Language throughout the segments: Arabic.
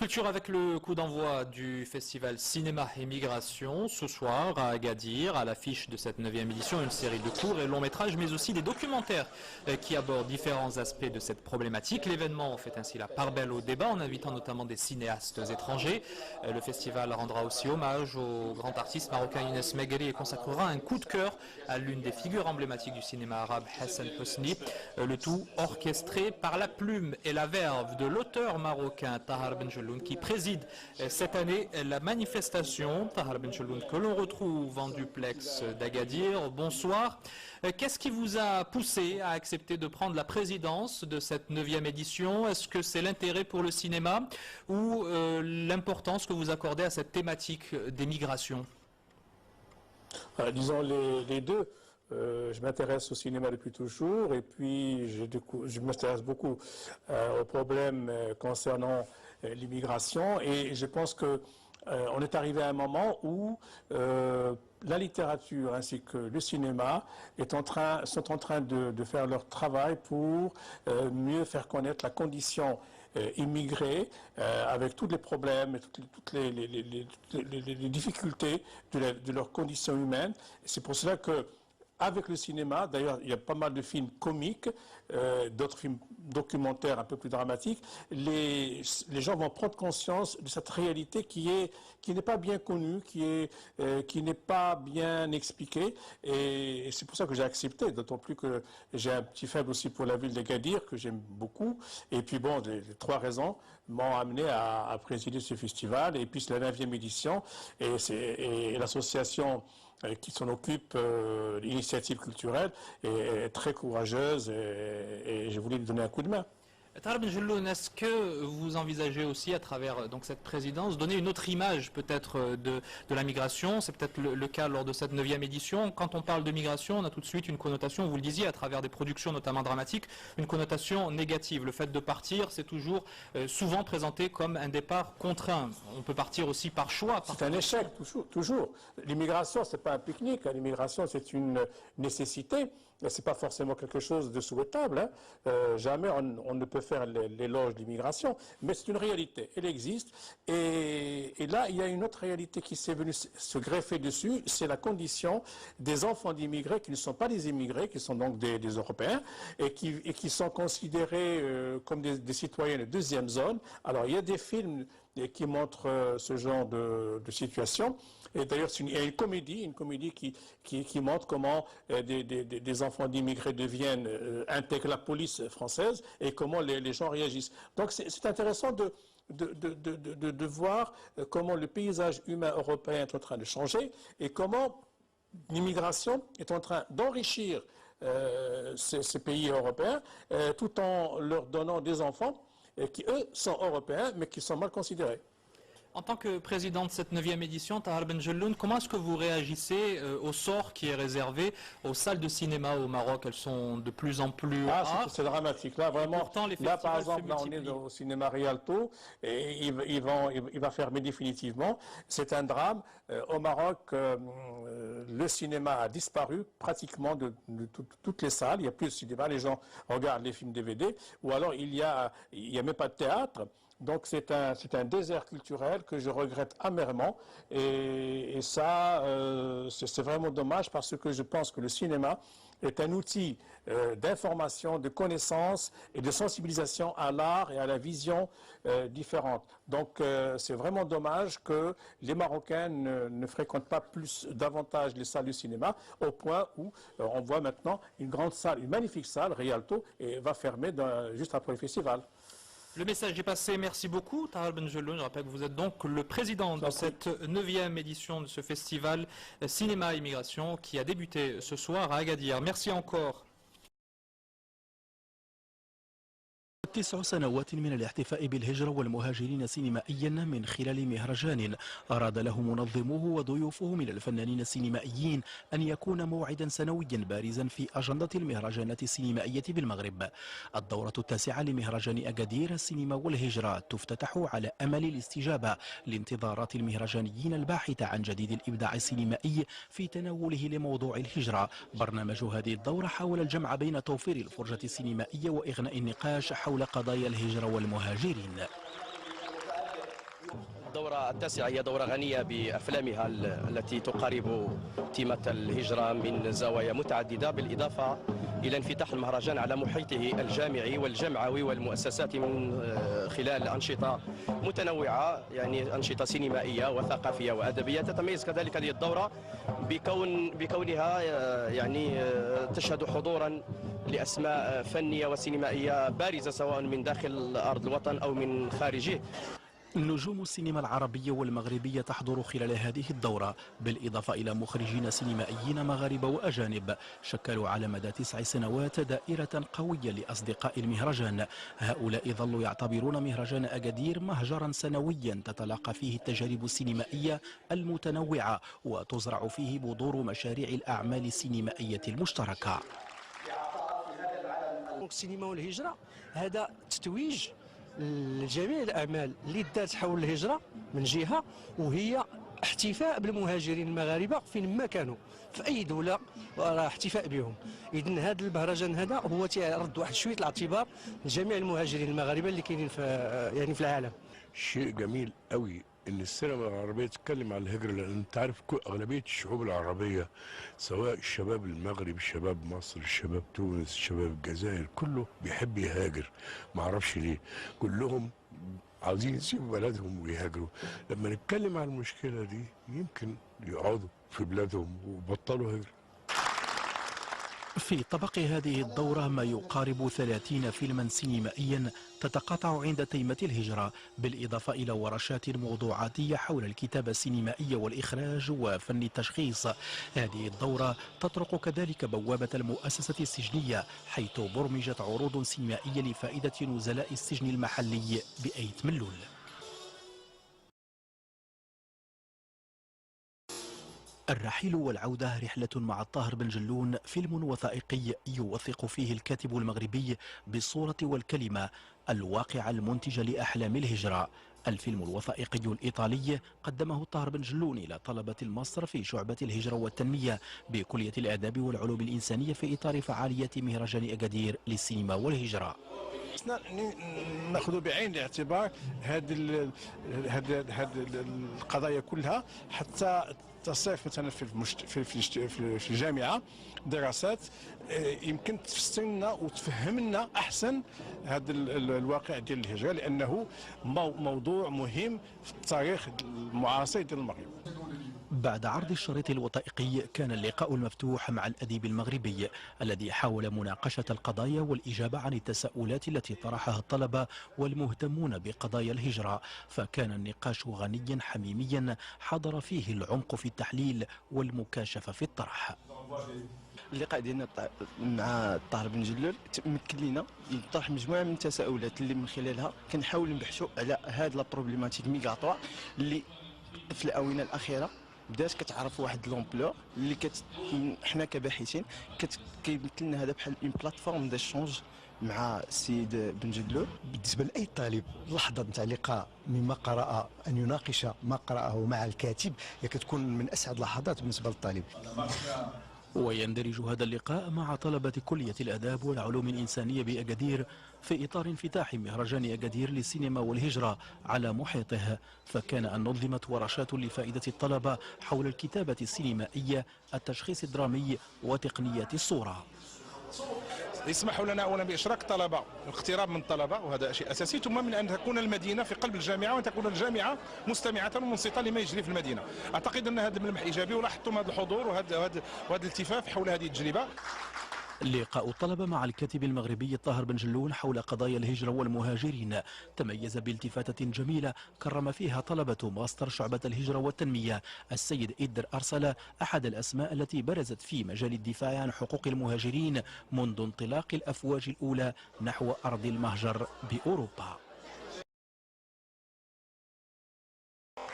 Culture avec le coup d'envoi du festival Cinéma et Migration ce soir à Agadir, à l'affiche de cette 9e édition, une série de courts et longs métrages mais aussi des documentaires qui abordent différents aspects de cette problématique. L'événement fait ainsi la part belle au débat en invitant notamment des cinéastes étrangers. Le festival rendra aussi hommage au grand artiste marocain Younes Megheri et consacrera un coup de cœur à l'une des figures emblématiques du cinéma arabe, Hassan Hosni, le tout orchestré par la plume et la verve de l'auteur marocain Tahar Benjelloun qui préside cette année la manifestation. Tahar Benjelloun que l'on retrouve en duplex d'Agadir. Bonsoir. Qu'est-ce qui vous a poussé à accepter de prendre la présidence de cette 9e édition? Est-ce que c'est l'intérêt pour le cinéma ou l'importance que vous accordez à cette thématique des migrations? Disons les deux. Je m'intéresse au cinéma depuis toujours et puis je m'intéresse beaucoup aux problèmes concernant l'immigration et je pense que on est arrivé à un moment où la littérature ainsi que le cinéma sont en train de faire leur travail pour mieux faire connaître la condition immigrés avec tous les problèmes et toutes les difficultés de leurs conditions humaines. C'est pour cela que avec le cinéma, d'ailleurs, il y a pas mal de films comiques, d'autres films documentaires un peu plus dramatiques. Les gens vont prendre conscience de cette réalité qui n'est pas bien connue, qui n'est pas bien expliquée. Et c'est pour ça que j'ai accepté, d'autant plus que j'ai un petit faible aussi pour la ville d'Agadir, que j'aime beaucoup. Et puis bon, les trois raisons m'ont amené à présider ce festival. Et puis c'est la 9e édition et l'association qui s'en occupe, l'initiative culturelle, est très courageuse et je voulais lui donner un coup de main. Tahar Benjelloun, est-ce que vous envisagez aussi à travers donc, cette présidence donner une autre image peut-être de la migration? C'est peut-être le cas lors de cette 9e édition. Quand on parle de migration, on a tout de suite une connotation, vous le disiez, à travers des productions notamment dramatiques, une connotation négative. Le fait de partir, c'est toujours souvent présenté comme un départ contraint. On peut partir aussi par choix. C'est un échec, toujours. L'immigration, ce n'est pas un pique-nique. L'immigration, c'est une nécessité. Ce n'est pas forcément quelque chose de souhaitable. Jamais on ne peut faire l'éloge de l'immigration, mais c'est une réalité. Elle existe. Et là, il y a une autre réalité qui s'est venue se greffer dessus, c'est la condition des enfants d'immigrés qui ne sont pas des immigrés, qui sont donc des Européens, et qui sont considérés comme des citoyens de deuxième zone. Alors, il y a des films qui montrent ce genre de situation. Et d'ailleurs, il y a une comédie qui montre comment des enfants d'immigrés intègrent la police française et comment les gens réagissent. Donc c'est intéressant de voir comment le paysage humain européen est en train de changer et comment l'immigration est en train d'enrichir ces pays européens tout en leur donnant des enfants qui, eux, sont européens mais qui sont mal considérés. En tant que président de cette 9e édition, Tahar Benjelloun, comment est-ce que vous réagissez au sort qui est réservé aux salles de cinéma au Maroc? Elles sont de plus en plus rares. C'est dramatique. Là, vraiment, pourtant, les là, par exemple, là, on est au cinéma Rialto et il va fermer définitivement. C'est un drame. Au Maroc, le cinéma a disparu pratiquement de toutes les salles. Il n'y a plus de cinéma. Les gens regardent les films DVD ou alors il y a même pas de théâtre. Donc c'est un désert culturel que je regrette amèrement et ça c'est vraiment dommage parce que je pense que le cinéma est un outil d'information, de connaissance et de sensibilisation à l'art et à la vision différente. Donc c'est vraiment dommage que les Marocains ne fréquentent pas davantage les salles de cinéma au point où on voit maintenant une grande salle, une magnifique salle, Rialto, et va fermer juste après le festival. Le message est passé, merci beaucoup Tahar Benjelloun. Je rappelle que vous êtes donc le président de cette 9e édition de ce festival Cinéma et Immigration qui a débuté ce soir à Agadir. Merci encore. 9 سنوات من الاحتفاء بالهجرة والمهاجرين سينمائيا من خلال مهرجان أراد له منظموه وضيوفه من الفنانين السينمائيين أن يكون موعدا سنويا بارزا في أجندة المهرجانات السينمائية بالمغرب. الدورة التاسعة لمهرجان أكادير السينما والهجرة تفتتح على أمل الاستجابة لانتظارات المهرجانيين الباحثة عن جديد الإبداع السينمائي في تناوله لموضوع الهجرة. برنامج هذه الدورة حاول الجمع بين توفير الفرجة السينمائية وإغناء النقاش حول قضايا الهجرة والمهاجرين. الدورة التاسعة هي دورة غنية بأفلامها التي تقارب تيمة الهجرة من زوايا متعددة، بالإضافة إلى انفتاح المهرجان على محيطه الجامعي والجمعوي والمؤسسات من خلال أنشطة متنوعة، يعني أنشطة سينمائية وثقافية وأدبية. تتميز كذلك هذه الدورة بكونها يعني تشهد حضورا لأسماء فنية وسينمائية بارزة سواء من داخل أرض الوطن أو من خارجه. نجوم السينما العربية والمغربية تحضر خلال هذه الدورة، بالإضافة إلى مخرجين سينمائيين مغاربة وأجانب شكلوا على مدى 9 سنوات دائرة قوية لأصدقاء المهرجان. هؤلاء ظلوا يعتبرون مهرجان أكادير مهجرا سنويا تتلاقى فيه التجارب السينمائية المتنوعة وتزرع فيه بذور مشاريع الأعمال السينمائية المشتركة. السينما والهجرة هذا تتويج لجميع الأعمال اللي دارت حول الهجرة من جهة، وهي احتفاء بالمهاجرين المغاربة فين ما كانوا في أي دولة، راه احتفاء بهم. إذن هذا المهرجان هذا هو تيرد واحد شوية الاعتبار لجميع المهاجرين المغاربة اللي كاينين في العالم. شيء جميل قوي ان السينما العربيه تتكلم عن الهجره، لان انت عارف اغلبيه الشعوب العربيه سواء الشباب المغرب، شباب مصر، شباب تونس، شباب الجزائر، كله بيحب يهاجر. ما اعرفش ليه، كلهم عاوزين يسيبوا بلدهم ويهاجروا. لما نتكلم عن المشكله دي يمكن يقعدوا في بلادهم وبطلوا هجره. في طبق هذه الدورة ما يقارب 30 فيلما سينمائيا تتقاطع عند تيمة الهجرة، بالإضافة إلى ورشات موضوعاتية حول الكتابة السينمائية والإخراج وفن التشخيص. هذه الدورة تطرق كذلك بوابة المؤسسة السجنية، حيث برمجت عروض سينمائية لفائدة نزلاء السجن المحلي بأيت ملول. الرحيل والعودة رحلة مع الطاهر بن جلون، فيلم وثائقي يوثق فيه الكاتب المغربي بالصورة والكلمة الواقع المنتج لأحلام الهجرة. الفيلم الوثائقي الإيطالي قدمه الطاهر بن جلون إلى طلبة الماستر في شعبة الهجرة والتنمية بكلية الآداب والعلوم الإنسانية في إطار فعالية مهرجان أكادير للسينما والهجرة. ناخذ بعين الاعتبار هذه القضايا كلها حتى تصيف مثلا في الجامعه دراسات يمكن تفسر لنا وتفهم لنا احسن هذا الواقع ديال الهجره، لانه موضوع مهم في التاريخ المعاصر ديال المغرب. بعد عرض الشريط الوثائقي كان اللقاء المفتوح مع الأديب المغربي الذي حاول مناقشة القضايا والإجابة عن التساؤلات التي طرحها الطلبة والمهتمون بقضايا الهجرة، فكان النقاش غنيا حميميا حضر فيه العمق في التحليل والمكاشفة في الطرح. اللقاء ديالنا مع الطاهر بن جلول تمكن لنا يطرح مجموعه من التساؤلات اللي من خلالها كنحاول نبحثوا على هذه لا بروبليماتيك ميغاتوار اللي في الاونه الاخيره بدات كتعرف واحد لومبلور اللي حنا كباحثين كيمثل لنا هذا بحال اون بلاتفورم ديشونج مع السيد بن جلول. بالنسبه لاي طالب لحظه نتاع لقاء مما قرأ ان يناقش ما قرأه مع الكاتب هي كتكون من اسعد لحظات بالنسبه للطالب. ويندرج هذا اللقاء مع طلبة كلية الآداب والعلوم الإنسانية بأكادير في إطار انفتاح مهرجان أكادير للسينما والهجرة على محيطه، فكان أن نظمت ورشات لفائدة الطلبة حول الكتابة السينمائية، التشخيص الدرامي وتقنيات الصورة. يسمحوا لنا اولا باشراك الطلبه والاقتراب من الطلبه، وهذا شيء اساسي، ثم من ان تكون المدينه في قلب الجامعه وان تكون الجامعه مستمعه ومنصته لما يجري في المدينه. اعتقد ان هذا ملمح ايجابي ولاحظتم هذا الحضور وهذا الالتفاف حول هذه التجربه. لقاء الطلبة مع الكاتب المغربي الطاهر بن جلون حول قضايا الهجرة والمهاجرين تميز بالتفاتة جميلة كرم فيها طلبة ماستر شعبة الهجرة والتنمية السيد إدر أرسلة، أحد الأسماء التي برزت في مجال الدفاع عن حقوق المهاجرين منذ انطلاق الأفواج الأولى نحو أرض المهجر بأوروبا.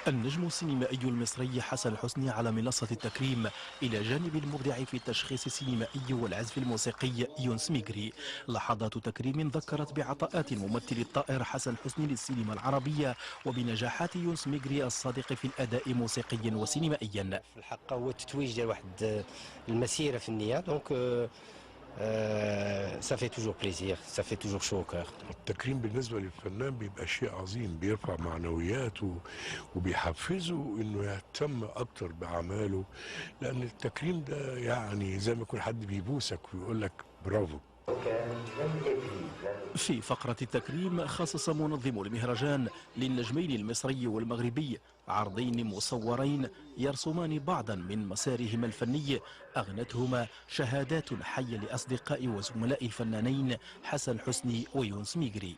النجم السينمائي المصري حسن حسني على منصة التكريم إلى جانب المبدع في التشخيص السينمائي والعزف الموسيقي يونس ميغري. لحظات تكريم ذكرت بعطاءات الممثل الطائر حسن حسني للسينما العربية وبنجاحات يونس ميغري الصادق في الأداء موسيقيا وسينمائيا. في الحقيقة هو التتويج ديال واحد المسيرة فنية، دونك Ça fait toujours plaisir, ça fait toujours chaud au cœur. التكريم بالنسبة للفنان بيبقى شيء عظيم، بيرفع معنوياته وبيحفزه انه يهتم اكتر باعماله، لان التكريم ده يعني زي ما يكون حد بيبوسك ويقول لك برافو. في فقرة التكريم خصص منظم المهرجان للنجمين المصري والمغربي عرضين مصورين يرسمان بعضا من مسارهما الفني أغنتهما شهادات حية لأصدقاء وزملاء الفنانين حسن حسني ويونس ميغري.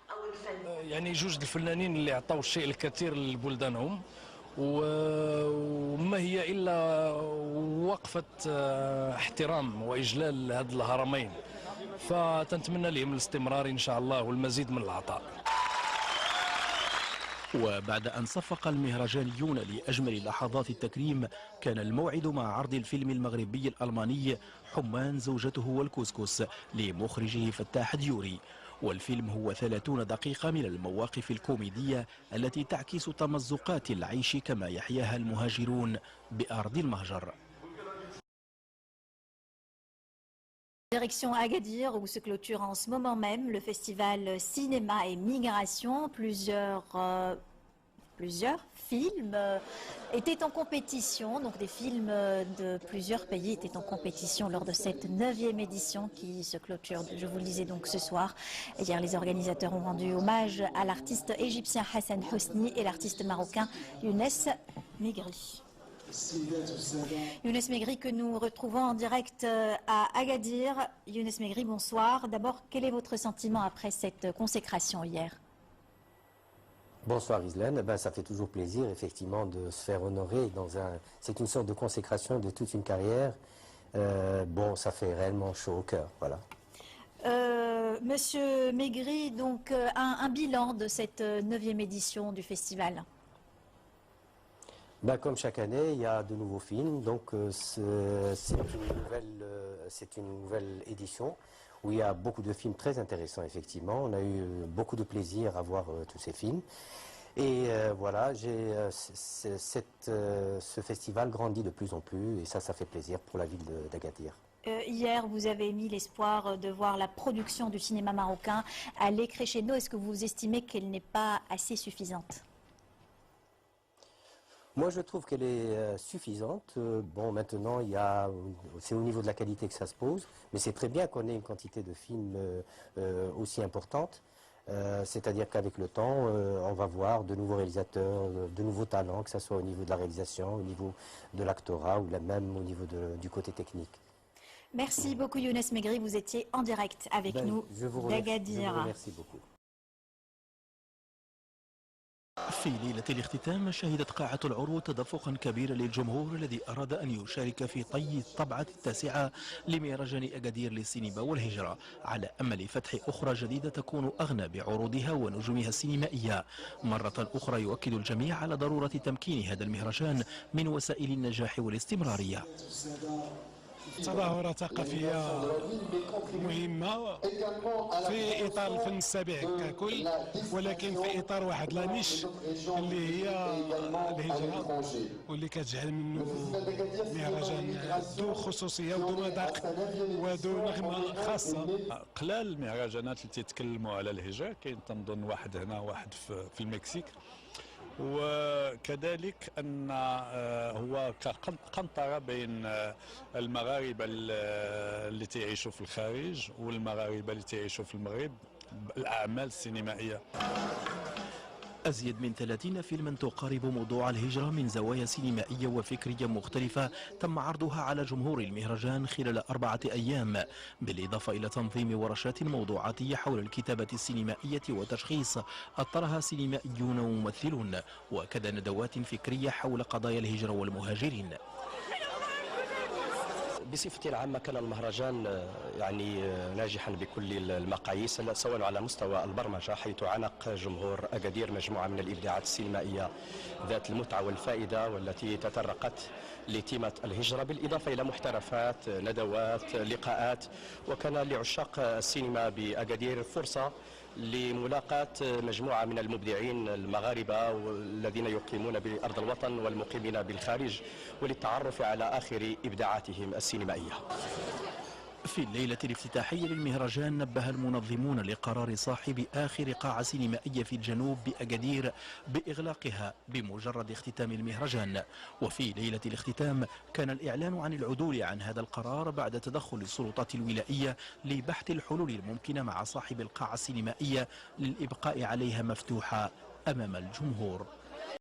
يعني جوج الفنانين اللي عطاو الشيء الكثير لبلدانهم، وما هي إلا وقفة احترام وإجلال هذه الهرمين، فتنتمنى لهم الاستمرار إن شاء الله والمزيد من العطاء. وبعد أن صفق المهرجانيون لأجمل لحظات التكريم، كان الموعد مع عرض الفيلم المغربي الألماني حمان زوجته والكسكس لمخرجه فتاح ديوري. والفيلم هو 30 دقيقة من المواقف الكوميدية التي تعكس تمزقات العيش كما يحياها المهاجرون بأرض المهجر. Direction Agadir où se clôture en ce moment même le festival Cinéma et Migration. Plusieurs films étaient en compétition, donc des films de plusieurs pays étaient en compétition lors de cette 9e édition qui se clôture, je vous le disais donc ce soir. Hier, les organisateurs ont rendu hommage à l'artiste égyptien Hassan Hosni et l'artiste marocain Younes Megri. Younes Megri que nous retrouvons en direct à Agadir. Younes Megri, bonsoir. D'abord, quel est votre sentiment après cette consécration hier? Bonsoir Islaine, ça fait toujours plaisir effectivement de se faire honorer c'est une sorte de consécration de toute une carrière. Ça fait réellement chaud au cœur, voilà. Monsieur Megri, donc un bilan de cette 9e édition du festival. Comme chaque année, il y a de nouveaux films, donc c'est une nouvelle édition où il y a beaucoup de films très intéressants effectivement. On a eu beaucoup de plaisir à voir tous ces films. Et voilà, ce festival grandit de plus en plus et ça fait plaisir pour la ville d'Agadir. Hier, vous avez émis l'espoir de voir la production du cinéma marocain aller crescendo. Est-ce que vous estimez qu'elle n'est pas assez suffisante ? Moi, je trouve qu'elle est suffisante. Maintenant, c'est au niveau de la qualité que ça se pose, mais c'est très bien qu'on ait une quantité de films aussi importante. C'est-à-dire qu'avec le temps, on va voir de nouveaux réalisateurs, de nouveaux talents, que ce soit au niveau de la réalisation, au niveau de l'actorat ou même au niveau du côté technique. Merci beaucoup Younes Megri, vous étiez en direct avec nous d'Agadir. Je vous remercie beaucoup. في ليلة الاختتام شهدت قاعة العروة تدفقا كبيرا للجمهور الذي أراد أن يشارك في طي الطبعة 9 لمهرجان أغادير للسينما والهجرة، على أمل فتح أخرى جديدة تكون أغنى بعروضها ونجومها السينمائية. مرة أخرى يؤكد الجميع على ضرورة تمكين هذا المهرجان من وسائل النجاح والاستمرارية. تظاهرة ثقافية مهمة في إطار الفن السابع ككل، ولكن في إطار واحد لانيش اللي هي الهجرة، واللي كتجعل منه مهرجان ذو خصوصية وذو مذاق وذو نغمة خاصة. قلال المهرجانات اللي تيتكلموا على الهجرة، كاين تنظن واحد هنا واحد في المكسيك، وكذلك أن هو كقنطرة بين المغاربة اللي تعيشوا في الخارج والمغاربة اللي تعيشوا في المغرب الأعمال السينمائية. أزيد من 30 فيلما تقارب موضوع الهجرة من زوايا سينمائية وفكرية مختلفة تم عرضها على جمهور المهرجان خلال 4 أيام، بالإضافة إلى تنظيم ورشات موضوعاتية حول الكتابة السينمائية وتشخيص أطرها سينمائيون وممثلون، وكذا ندوات فكرية حول قضايا الهجرة والمهاجرين. بصفة العامة كان المهرجان ناجحا بكل المقاييس، سواء على مستوى البرمجة حيث عانق جمهور أغادير مجموعة من الإبداعات السينمائية ذات المتعة والفائدة والتي تطرقت لتيمة الهجرة، بالإضافة إلى محترفات، ندوات، لقاءات، وكان لعشاق السينما بأغادير فرصة لملاقاة مجموعة من المبدعين المغاربة الذين يقيمون بأرض الوطن والمقيمين بالخارج، وللتعرف على آخر إبداعاتهم السينمائية. في الليلة الافتتاحية للمهرجان نبه المنظمون لقرار صاحب آخر قاعة سينمائية في الجنوب بأكادير بإغلاقها بمجرد اختتام المهرجان. وفي ليلة الاختتام كان الإعلان عن العدول عن هذا القرار بعد تدخل السلطات الولائية لبحث الحلول الممكنة مع صاحب القاعة السينمائية للإبقاء عليها مفتوحة أمام الجمهور.